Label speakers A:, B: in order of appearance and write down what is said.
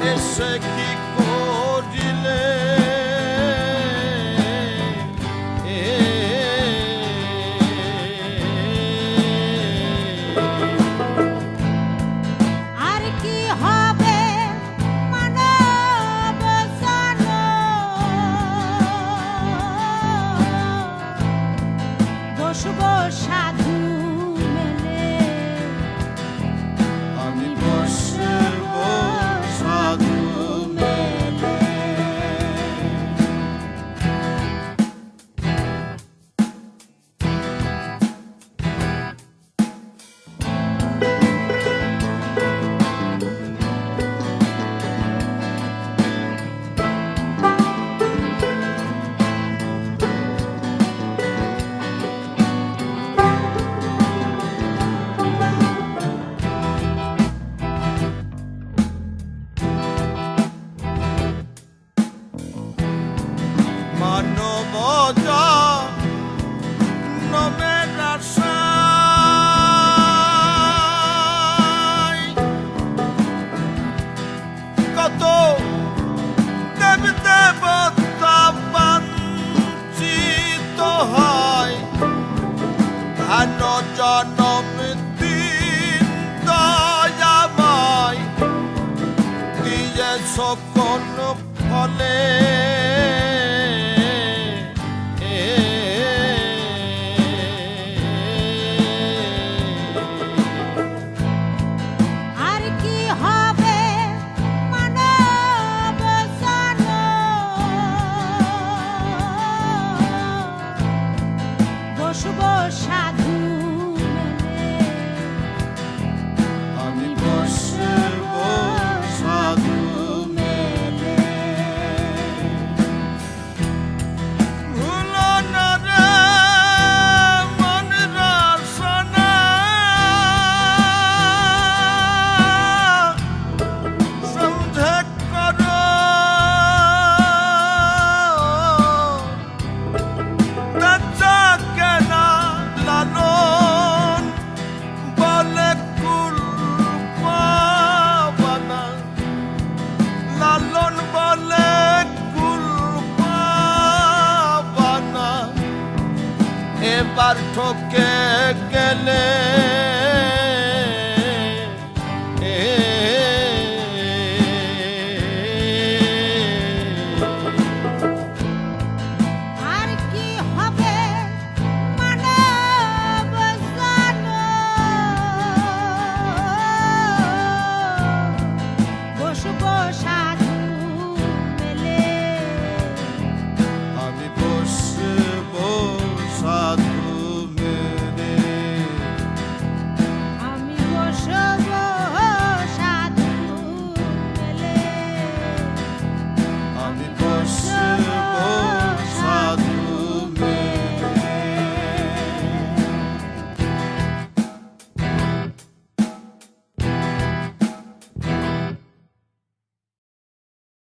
A: এসে কি করিলে
B: আর কি হবে মানব বসব সাধু মেলে
A: আমি বসব সাধু মেলে মানবতা নমের আশায় কত দেব দেবতা বঞ্চিত হয় ধ্যান জনম দিন দয়াময় দিয়ে সকল ফলে
B: আর কি হবে মানব বসব সাধু মেলে
A: আমি বসব সাধু মেলে ভুলো না রে মন রসনা সমঝে করো কাঁচা কেনা লালন বলে কুল পাবানা লালন বলে কুল পাবানা এবার ঠকে গেলে